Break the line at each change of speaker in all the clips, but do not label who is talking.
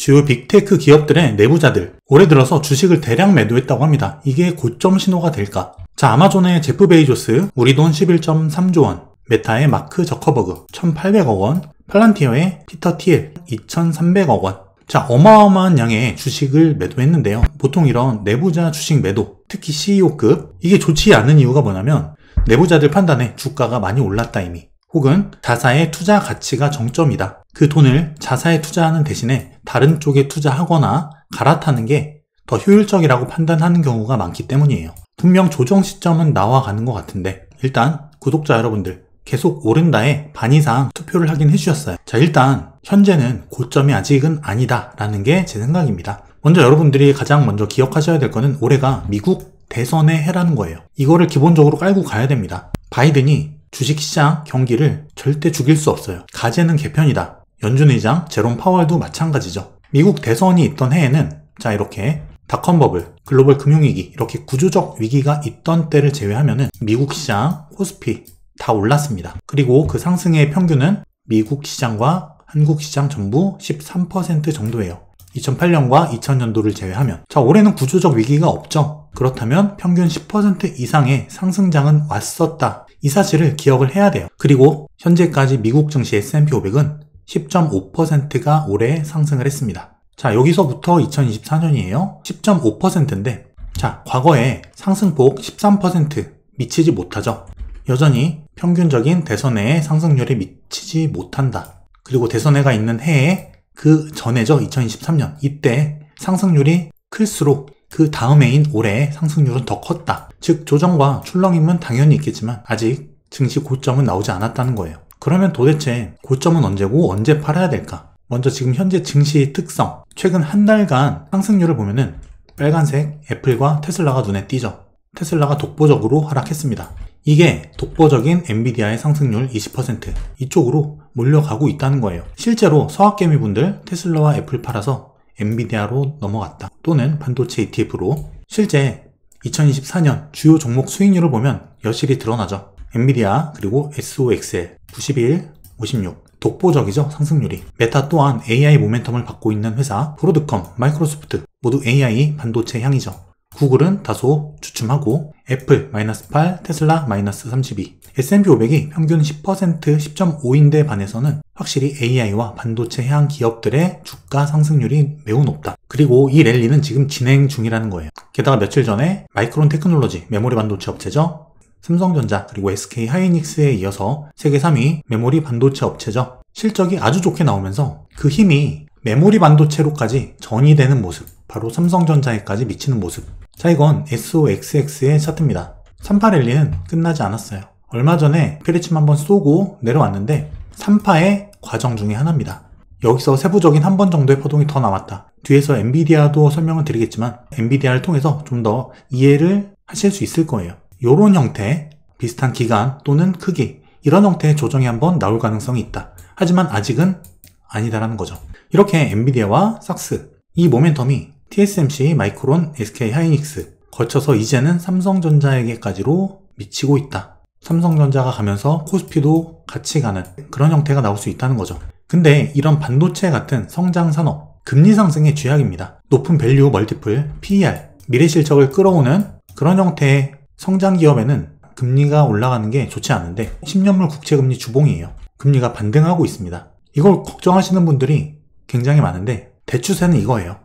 주요 빅테크 기업들의 내부자들, 올해 들어서 주식을 대량 매도했다고 합니다. 이게 고점 신호가 될까? 자, 아마존의 제프 베이조스 우리 돈 11.3조 원, 메타의 마크 저커버그 1,800억 원, 팔란티어의 피터 티엘 2,300억 원. 자, 어마어마한 양의 주식을 매도했는데요. 보통 이런 내부자 주식 매도, 특히 CEO급, 이게 좋지 않은 이유가 뭐냐면 내부자들 판단에 주가가 많이 올랐다 이미, 혹은 자사의 투자 가치가 정점이다. 그 돈을 자사에 투자하는 대신에 다른 쪽에 투자하거나 갈아타는 게 더 효율적이라고 판단하는 경우가 많기 때문이에요. 분명 조정 시점은 나와가는 것 같은데, 일단 구독자 여러분들 계속 오른다에 반 이상 투표를 하긴 해주셨어요. 자, 일단 현재는 고점이 아직은 아니다 라는 게 제 생각입니다. 먼저 여러분들이 가장 먼저 기억하셔야 될 거는 올해가 미국 대선의 해라는 거예요. 이거를 기본적으로 깔고 가야 됩니다. 바이든이 주식시장 경기를 절대 죽일 수 없어요. 가제는 개편이다. 연준 의장 제롬 파월도 마찬가지죠. 미국 대선이 있던 해에는 자, 이렇게 닷컴 버블, 글로벌 금융위기, 이렇게 구조적 위기가 있던 때를 제외하면은 미국 시장, 코스피 다 올랐습니다. 그리고 그 상승의 평균은 미국 시장과 한국 시장 전부 13% 정도예요. 2008년과 2000년도를 제외하면. 자, 올해는 구조적 위기가 없죠. 그렇다면 평균 10% 이상의 상승장은 왔었다. 이 사실을 기억을 해야 돼요. 그리고 현재까지 미국 증시 S&P 500은 10.5%가 올해 상승을 했습니다. 자, 여기서부터 2024년이에요. 10.5%인데, 자, 과거에 상승폭 13% 미치지 못하죠. 여전히 평균적인 대선해의 상승률에 미치지 못한다. 그리고 대선해가 있는 해에 그 전에죠. 2023년. 이때 상승률이 클수록 그 다음 해인 올해 상승률은 더 컸다. 즉, 조정과 출렁임은 당연히 있겠지만 아직 증시 고점은 나오지 않았다는 거예요. 그러면 도대체 고점은 언제고 언제 팔아야 될까? 먼저 지금 현재 증시의 특성, 최근 한 달간 상승률을 보면은 빨간색 애플과 테슬라가 눈에 띄죠. 테슬라가 독보적으로 하락했습니다. 이게 독보적인 엔비디아의 상승률 20% 이쪽으로 몰려가고 있다는 거예요. 실제로 서학개미분들 테슬라와 애플 팔아서 엔비디아로 넘어갔다. 또는 반도체 ETF로. 실제 2024년 주요 종목 수익률을 보면 여실히 드러나죠. 엔비디아 그리고 SOXL 91, 56 독보적이죠, 상승률이. 메타 또한 AI 모멘텀을 받고 있는 회사, 브로드컴, 마이크로소프트 모두 AI 반도체 향이죠. 구글은 다소 주춤하고 애플 -8, 테슬라 -32. S&P 500이 평균 10%, 10.5인데 반해서는 확실히 AI와 반도체 향 기업들의 주가 상승률이 매우 높다. 그리고 이 랠리는 지금 진행 중이라는 거예요. 게다가 며칠 전에 마이크론 테크놀로지, 메모리 반도체 업체죠. 삼성전자 그리고 SK 하이닉스에 이어서 세계 3위 메모리 반도체 업체죠. 실적이 아주 좋게 나오면서 그 힘이 메모리 반도체로까지 전이되는 모습, 바로 삼성전자에까지 미치는 모습. 자, 이건 SOXX의 차트입니다. 3파 랠리는 끝나지 않았어요. 얼마 전에 페리침 한번 쏘고 내려왔는데 3파의 과정 중에 하나입니다. 여기서 세부적인 한 번 정도의 파동이 더 남았다. 뒤에서 엔비디아도 설명을 드리겠지만 엔비디아를 통해서 좀 더 이해를 하실 수 있을 거예요. 요런 형태, 비슷한 기간 또는 크기, 이런 형태의 조정이 한번 나올 가능성이 있다. 하지만 아직은 아니다라는 거죠. 이렇게 엔비디아와 삭스, 이 모멘텀이 TSMC, 마이크론, SK 하이닉스 거쳐서 이제는 삼성전자에게까지로 미치고 있다. 삼성전자가 가면서 코스피도 같이 가는 그런 형태가 나올 수 있다는 거죠. 근데 이런 반도체 같은 성장 산업, 금리 상승의 쥐약입니다. 높은 밸류 멀티플, PER, 미래 실적을 끌어오는 그런 형태의 성장 기업에는 금리가 올라가는 게 좋지 않은데 10년물 국채금리 주봉이에요. 금리가 반등하고 있습니다. 이걸 걱정하시는 분들이 굉장히 많은데 대추세는 이거예요.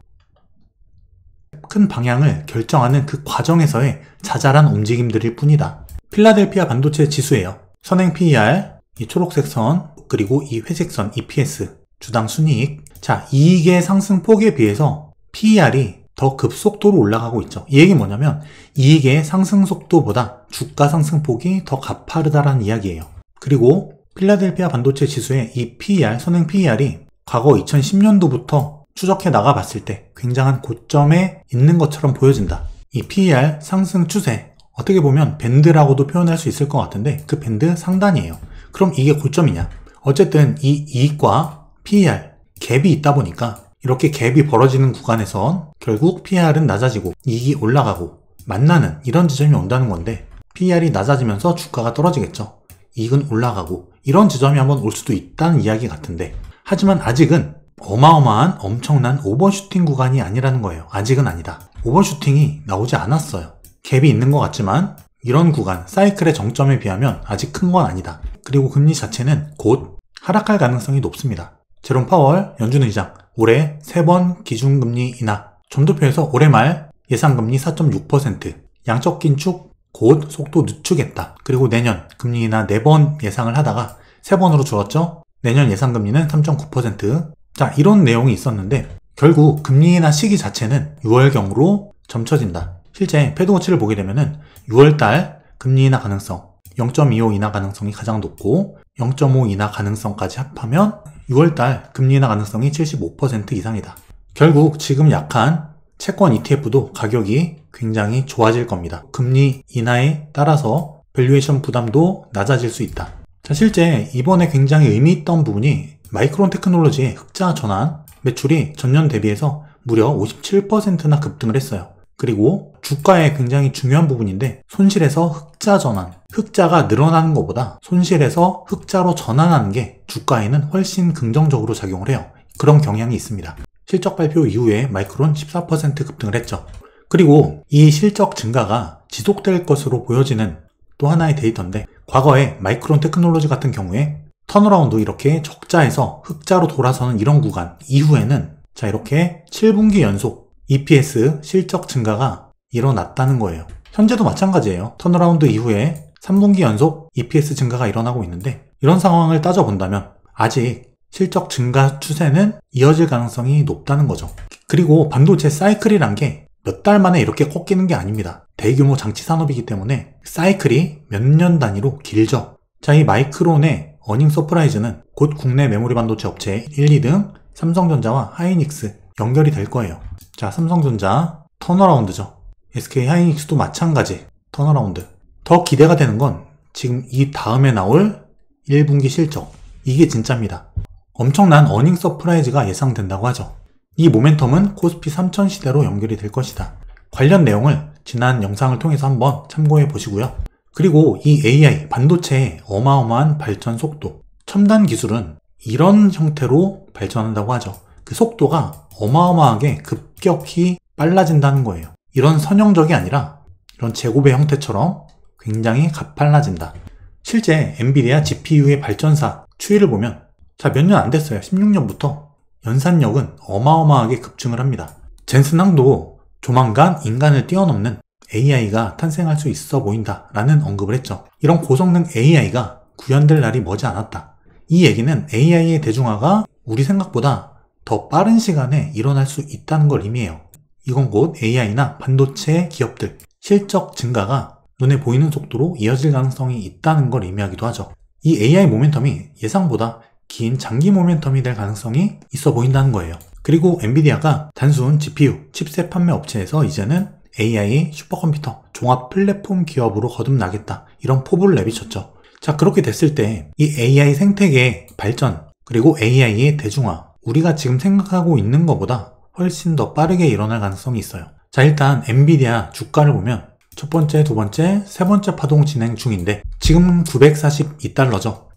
큰 방향을 결정하는 그 과정에서의 자잘한 움직임들일 뿐이다. 필라델피아 반도체 지수예요. 선행 PER, 이 초록색 선, 그리고 이 회색 선 EPS, 주당 순이익. 자, 이익의 상승폭에 비해서 PER이 더 급속도로 올라가고 있죠. 이 얘기 뭐냐면 이익의 상승 속도보다 주가 상승폭이 더 가파르다라는 이야기예요. 그리고 필라델피아 반도체 지수의 이 PER, 선행 PER이 과거 2010년도부터 추적해 나가 봤을 때 굉장한 고점에 있는 것처럼 보여진다. 이 PER 상승 추세, 어떻게 보면 밴드라고도 표현할 수 있을 것 같은데 그 밴드 상단이에요. 그럼 이게 고점이냐? 어쨌든 이 이익과 PER 갭이 있다 보니까 이렇게 갭이 벌어지는 구간에선 결국 PER은 낮아지고 이익이 올라가고 만나는 이런 지점이 온다는 건데 PER이 낮아지면서 주가가 떨어지겠죠. 이익은 올라가고 이런 지점이 한번 올 수도 있다는 이야기 같은데, 하지만 아직은 어마어마한 엄청난 오버슈팅 구간이 아니라는 거예요. 아직은 아니다. 오버슈팅이 나오지 않았어요. 갭이 있는 것 같지만 이런 구간, 사이클의 정점에 비하면 아직 큰 건 아니다. 그리고 금리 자체는 곧 하락할 가능성이 높습니다. 제롬 파월 연준 의장 올해 3번 기준금리 인하, 점도표에서 올해 말 예상금리 4.6%, 양적 긴축 곧 속도 늦추겠다. 그리고 내년 금리 인하 4번 예상을 하다가 3번으로 줄었죠. 내년 예상금리는 3.9%. 자, 이런 내용이 있었는데 결국 금리 인하 시기 자체는 6월경으로 점쳐진다. 실제 패드워치를 보게 되면은 6월달 금리 인하 가능성 0.25 인하 가능성이 가장 높고 0.5 인하 가능성까지 합하면 6월달 금리 인하 가능성이 75% 이상이다. 결국 지금 약한 채권 ETF도 가격이 굉장히 좋아질 겁니다. 금리 인하에 따라서 밸류에이션 부담도 낮아질 수 있다. 자, 실제 이번에 굉장히 의미 있던 부분이 마이크론 테크놀로지의 흑자 전환 매출이 전년 대비해서 무려 57%나 급등을 했어요. 그리고 주가에 굉장히 중요한 부분인데 손실에서 흑자 전환, 흑자가 늘어나는 것보다 손실에서 흑자로 전환하는 게 주가에는 훨씬 긍정적으로 작용을 해요. 그런 경향이 있습니다. 실적 발표 이후에 마이크론 14% 급등을 했죠. 그리고 이 실적 증가가 지속될 것으로 보여지는 또 하나의 데이터인데 과거에 마이크론 테크놀로지 같은 경우에 턴어라운드 이렇게 적자에서 흑자로 돌아서는 이런 구간 이후에는 자 이렇게 7분기 연속 EPS 실적 증가가 일어났다는 거예요. 현재도 마찬가지예요. 턴어라운드 이후에 3분기 연속 EPS 증가가 일어나고 있는데 이런 상황을 따져본다면 아직 실적 증가 추세는 이어질 가능성이 높다는 거죠. 그리고 반도체 사이클이란 게 몇 달 만에 이렇게 꺾이는 게 아닙니다. 대규모 장치 산업이기 때문에 사이클이 몇 년 단위로 길죠. 자, 이 마이크론의 어닝 서프라이즈는 곧 국내 메모리 반도체 업체 1, 2등 삼성전자와 하이닉스 연결이 될 거예요. 자, 삼성전자 턴어라운드죠. SK 하이닉스도 마찬가지 턴어라운드. 더 기대가 되는 건 지금 이 다음에 나올 1분기 실적. 이게 진짜입니다. 엄청난 어닝 서프라이즈가 예상된다고 하죠. 이 모멘텀은 코스피 3000 시대로 연결이 될 것이다. 관련 내용을 지난 영상을 통해서 한번 참고해 보시고요. 그리고 이 AI, 반도체의 어마어마한 발전 속도, 첨단 기술은 이런 형태로 발전한다고 하죠. 그 속도가 어마어마하게 급격히 빨라진다는 거예요. 이런 선형적이 아니라 이런 제곱의 형태처럼 굉장히 가팔라진다. 실제 엔비디아 GPU의 발전사 추이를 보면 자, 몇 년 안 됐어요. 16년부터 연산력은 어마어마하게 급증을 합니다. 젠슨항도 조만간 인간을 뛰어넘는 AI가 탄생할 수 있어 보인다 라는 언급을 했죠. 이런 고성능 AI가 구현될 날이 머지 않았다. 이 얘기는 AI의 대중화가 우리 생각보다 더 빠른 시간에 일어날 수 있다는 걸 의미해요. 이건 곧 AI나 반도체 기업들 실적 증가가 눈에 보이는 속도로 이어질 가능성이 있다는 걸 의미하기도 하죠. 이 AI 모멘텀이 예상보다 긴 장기 모멘텀이 될 가능성이 있어 보인다는 거예요. 그리고 엔비디아가 단순 GPU, 칩셋 판매 업체에서 이제는 AI 슈퍼컴퓨터 종합 플랫폼 기업으로 거듭나겠다. 이런 포부를 내비쳤죠. 자, 그렇게 됐을 때 이 AI 생태계의 발전 그리고 AI의 대중화 우리가 지금 생각하고 있는 것보다 훨씬 더 빠르게 일어날 가능성이 있어요. 자, 일단 엔비디아 주가를 보면 첫 번째, 두 번째, 세 번째 파동 진행 중인데 지금 942달러죠.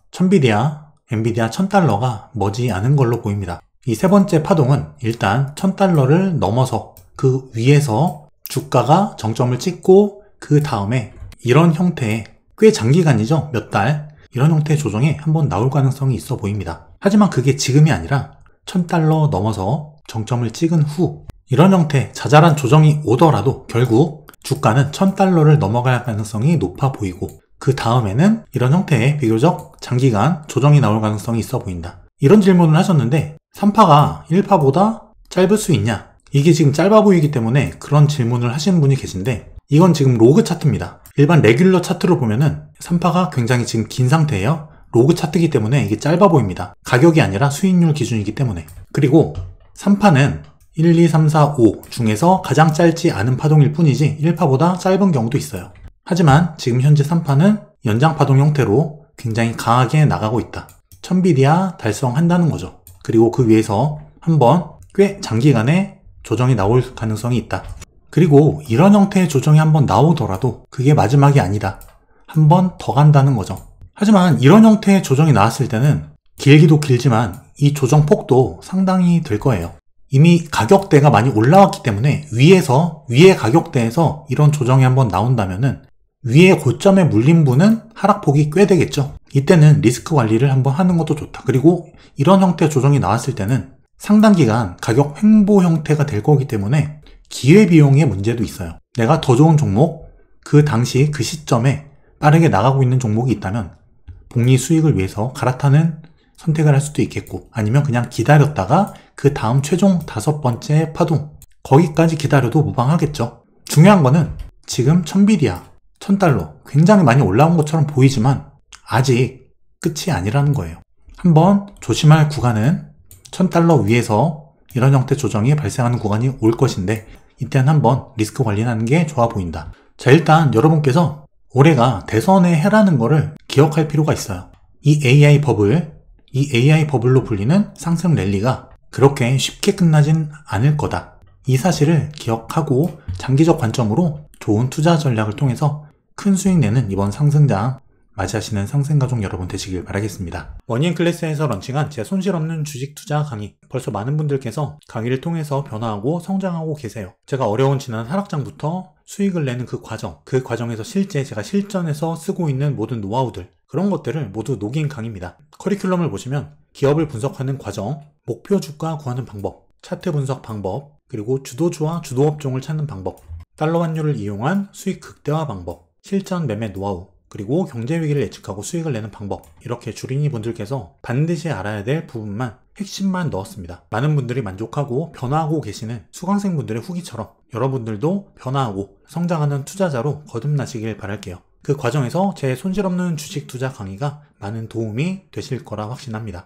엔비디아 1000달러가 머지 않은 걸로 보입니다. 이 세 번째 파동은 일단 1000달러를 넘어서 그 위에서 주가가 정점을 찍고 그 다음에 이런 형태의 꽤 장기간이죠. 몇 달 이런 형태의 조정에 한번 나올 가능성이 있어 보입니다. 하지만 그게 지금이 아니라 1000달러 넘어서 정점을 찍은 후 이런 형태 자잘한 조정이 오더라도 결국 주가는 1000달러를 넘어갈 가능성이 높아 보이고 그 다음에는 이런 형태의 비교적 장기간 조정이 나올 가능성이 있어 보인다. 이런 질문을 하셨는데 3파가 1파보다 짧을 수 있냐? 이게 지금 짧아 보이기 때문에 그런 질문을 하시는 분이 계신데 이건 지금 로그 차트입니다. 일반 레귤러 차트로 보면은 3파가 굉장히 지금 긴 상태예요. 로그 차트이기 때문에 이게 짧아 보입니다. 가격이 아니라 수익률 기준이기 때문에. 그리고 3파는 1, 2, 3, 4, 5 중에서 가장 짧지 않은 파동일 뿐이지 1파보다 짧은 경우도 있어요. 하지만 지금 현재 3파는 연장 파동 형태로 굉장히 강하게 나가고 있다. 1000비디아 달성한다는 거죠. 그리고 그 위에서 한번 꽤 장기간의 조정이 나올 가능성이 있다. 그리고 이런 형태의 조정이 한번 나오더라도 그게 마지막이 아니다. 한 번 더 간다는 거죠. 하지만 이런 형태의 조정이 나왔을 때는 길기도 길지만 이 조정폭도 상당히 될 거예요. 이미 가격대가 많이 올라왔기 때문에 위의 가격대에서 이런 조정이 한번 나온다면은 위의 고점에 물린 분은 하락폭이 꽤 되겠죠. 이때는 리스크 관리를 한번 하는 것도 좋다. 그리고 이런 형태의 조정이 나왔을 때는 상당 기간 가격 횡보 형태가 될 거기 때문에 기회비용의 문제도 있어요. 내가 더 좋은 종목, 그 당시 그 시점에 빠르게 나가고 있는 종목이 있다면 복리 수익을 위해서 갈아타는 선택을 할 수도 있겠고, 아니면 그냥 기다렸다가 그 다음 최종 5번째 파동, 거기까지 기다려도 무방하겠죠. 중요한 거는 지금 1000비리아, $1000 굉장히 많이 올라온 것처럼 보이지만 아직 끝이 아니라는 거예요. 한번 조심할 구간은 $1000 위에서 이런 형태 조정이 발생하는 구간이 올 것인데, 이때는 한번 리스크 관리하는 게 좋아 보인다. 자, 일단 여러분께서 올해가 대선의 해라는 거를 기억할 필요가 있어요. 이 AI 버블로 불리는 상승 랠리가 그렇게 쉽게 끝나진 않을 거다. 이 사실을 기억하고 장기적 관점으로 좋은 투자 전략을 통해서 큰 수익 내는 이번 상승장 맞이하시는 상승가족 여러분 되시길 바라겠습니다. 머니앤클래스에서 런칭한 제 손실 없는 주식 투자 강의, 벌써 많은 분들께서 강의를 통해서 변화하고 성장하고 계세요. 제가 어려운 지난 하락장부터 수익을 내는 그 과정에서 실제 제가 실전에서 쓰고 있는 모든 노하우들, 그런 것들을 모두 녹인 강의입니다. 커리큘럼을 보시면 기업을 분석하는 과정, 목표 주가 구하는 방법, 차트 분석 방법, 그리고 주도주와 주도업종을 찾는 방법, 달러 환율을 이용한 수익 극대화 방법, 실전 매매 노하우, 그리고 경제위기를 예측하고 수익을 내는 방법, 이렇게 주린이 분들께서 반드시 알아야 될 부분만, 핵심만 넣었습니다. 많은 분들이 만족하고 변화하고 계시는 수강생분들의 후기처럼 여러분들도 변화하고 성장하는 투자자로 거듭나시길 바랄게요. 그 과정에서 제 손실 없는 주식 투자 강의가 많은 도움이 되실 거라 확신합니다.